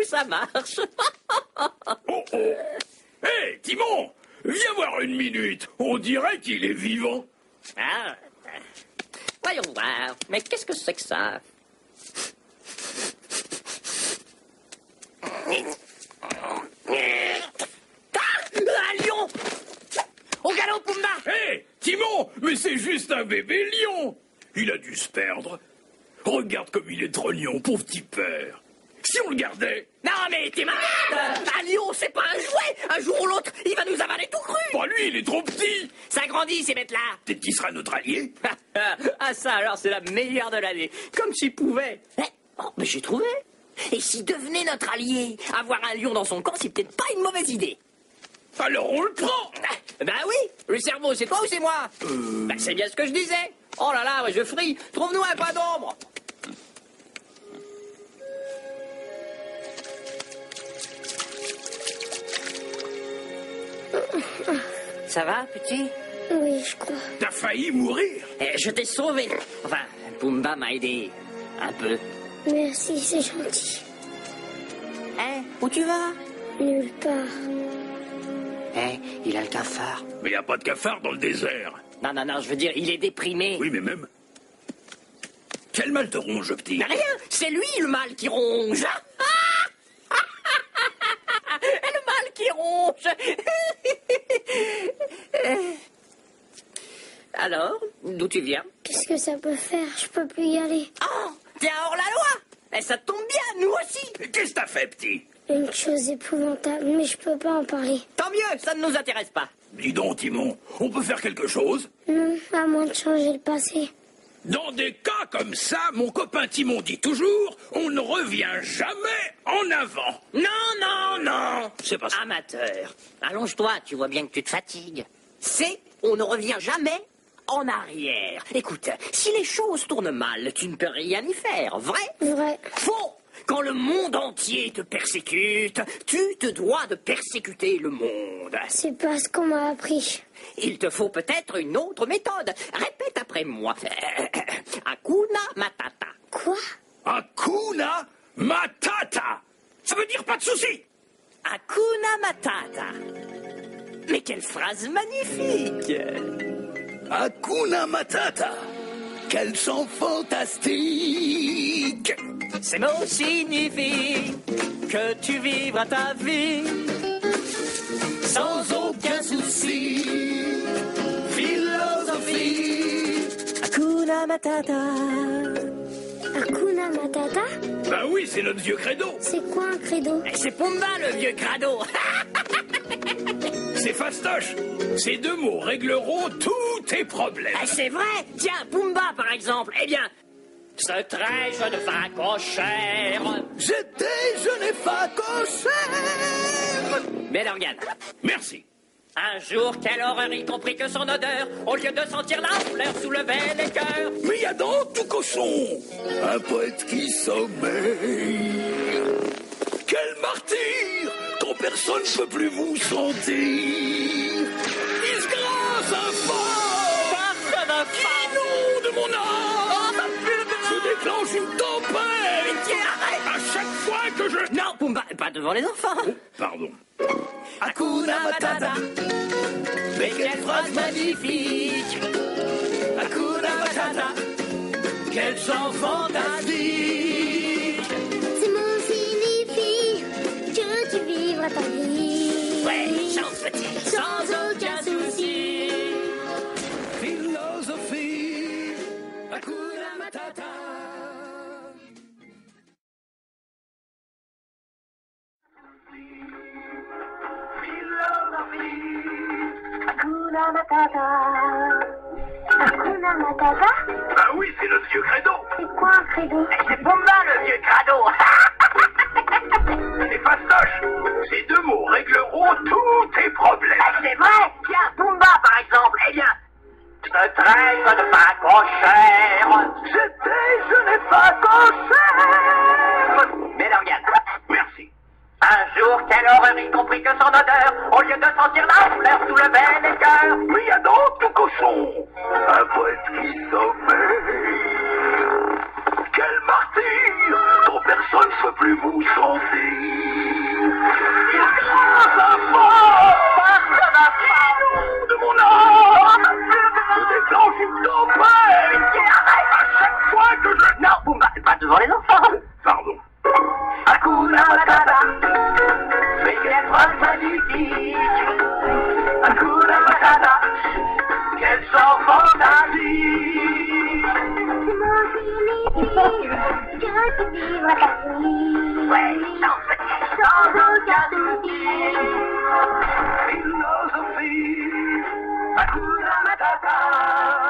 ça marche. Oh oh. Hé, Timon, viens voir une minute. On dirait qu'il est vivant. Ah, voyons voir. Mais qu'est-ce que c'est que ça? Un lion! Au galop, Pumba! Hé, Timon, mais c'est juste un bébé lion. Il a dû se perdre. Regarde comme il est trognon, pauvre petit père. Si on le gardait... Non, mais t'es malade! Un lion, c'est pas un jouet! Un jour ou l'autre, il va nous avaler tout cru! Pas lui, il est trop petit. Ça grandit, ces bêtes-là! Peut-être qu'il sera notre allié. Ah, ça, alors, c'est la meilleure de l'année. Comme s'il pouvait. Oh, mais j'ai trouvé! Et s'il devenait notre allié? Avoir un lion dans son camp, c'est peut-être pas une mauvaise idée. Alors on le prend. Ben oui, le cerveau, c'est toi ou c'est moi? Ben c'est bien ce que je disais. Oh là là, je frie. Trouve-nous un pas d'ombre. Ça va, petit? Oui, je crois. T'as failli mourir. Je t'ai sauvé. Enfin, Pumba m'a aidé. Un peu. Merci, c'est gentil. Hein? Où tu vas? Nulle part. Il a le cafard. Mais y a pas de cafard dans le désert. Non, je veux dire, il est déprimé. Oui, mais même... Quel mal te ronge, petit? Mais rien, c'est lui le mal qui ronge. Le mal qui ronge. Alors, d'où tu viens? Qu'est-ce que ça peut faire? Je peux plus y aller. Oh, t'es hors la loi. Et ça tombe bien, nous aussi. Qu'est-ce que t'as fait, petit? Une chose épouvantable, mais je peux pas en parler. Tant mieux, ça ne nous intéresse pas. Dis donc, Timon, on peut faire quelque chose? Non, à moins de changer le passé. Dans des cas comme ça, mon copain Timon dit toujours, on ne revient jamais en avant. Non. C'est pas ça. Amateur. Allonge-toi, tu vois bien que tu te fatigues. C'est, on ne revient jamais en arrière. Écoute, si les choses tournent mal, tu ne peux rien y faire, vrai? Vrai. Faux! Quand le monde entier te persécute, tu te dois de persécuter le monde. C'est pas ce qu'on m'a appris. Il te faut peut-être une autre méthode. Répète après moi. Hakuna Matata. Quoi? Hakuna Matata. Ça veut dire pas de soucis. Hakuna Matata. Mais quelle phrase magnifique! Hakuna Matata. Quel chant fantastique. Ces mots signifient que tu vivras ta vie sans aucun souci. Philosophie. Hakuna Matata. Hakuna Matata? Bah oui, c'est notre vieux credo. C'est quoi un credo? Et c'est Pumba le vieux crado. C'est fastoche. Ces deux mots régleront tous tes problèmes. C'est vrai. Tiens, Pumba par exemple. Eh bien, ce trait je ne fais qu'au cher. J'étais, je n'ai pas cocher. Mais Morgane. Merci. Un jour, quelle horreur, y compris que son odeur, au lieu de sentir la fleur, soulevait les cœurs. Mais il y a dans tout cochon un poète qui sommeille. Quel martyr quand personne ne peut plus vous sentir. Disgrâce infâme qui inonde mon âme. Je déclenche une tempête à chaque fois que je... Non, Pumba, pas devant les enfants. Oh, pardon. Hakuna Matata. Mais quelle phrase magnifique. Hakuna Matata. Quel chant fantastique. Ces mots signifient que tu vivras ta vie. Ouais, chante petit, sans aucun souci. Philosophie. Hakuna Matata. Hakuna Matata. Hakuna Matata? Bah oui, c'est notre vieux credo. C'est quoi un credo? C'est Pumba le vieux crado. C'est fastoche. Ces deux mots régleront tous tes problèmes. C'est vrai. Tiens, Pumba par exemple. Eh bien, ce trait je ne fais qu'au cher. J'étais, je n'ai pas cocher. Mais Morgane. Merci. Un jour, quelle horreur, y compris que son odeur, au lieu de sentir la fleur, soulevait les cœurs. Mais il y a dans tout cochon un poète qui sommeille. Quel martyr quand personne ne peut plus vous sentir. Je veux vivre ta vie. Ouais, sans aucun souci. Philosophie, Hakuna Matata.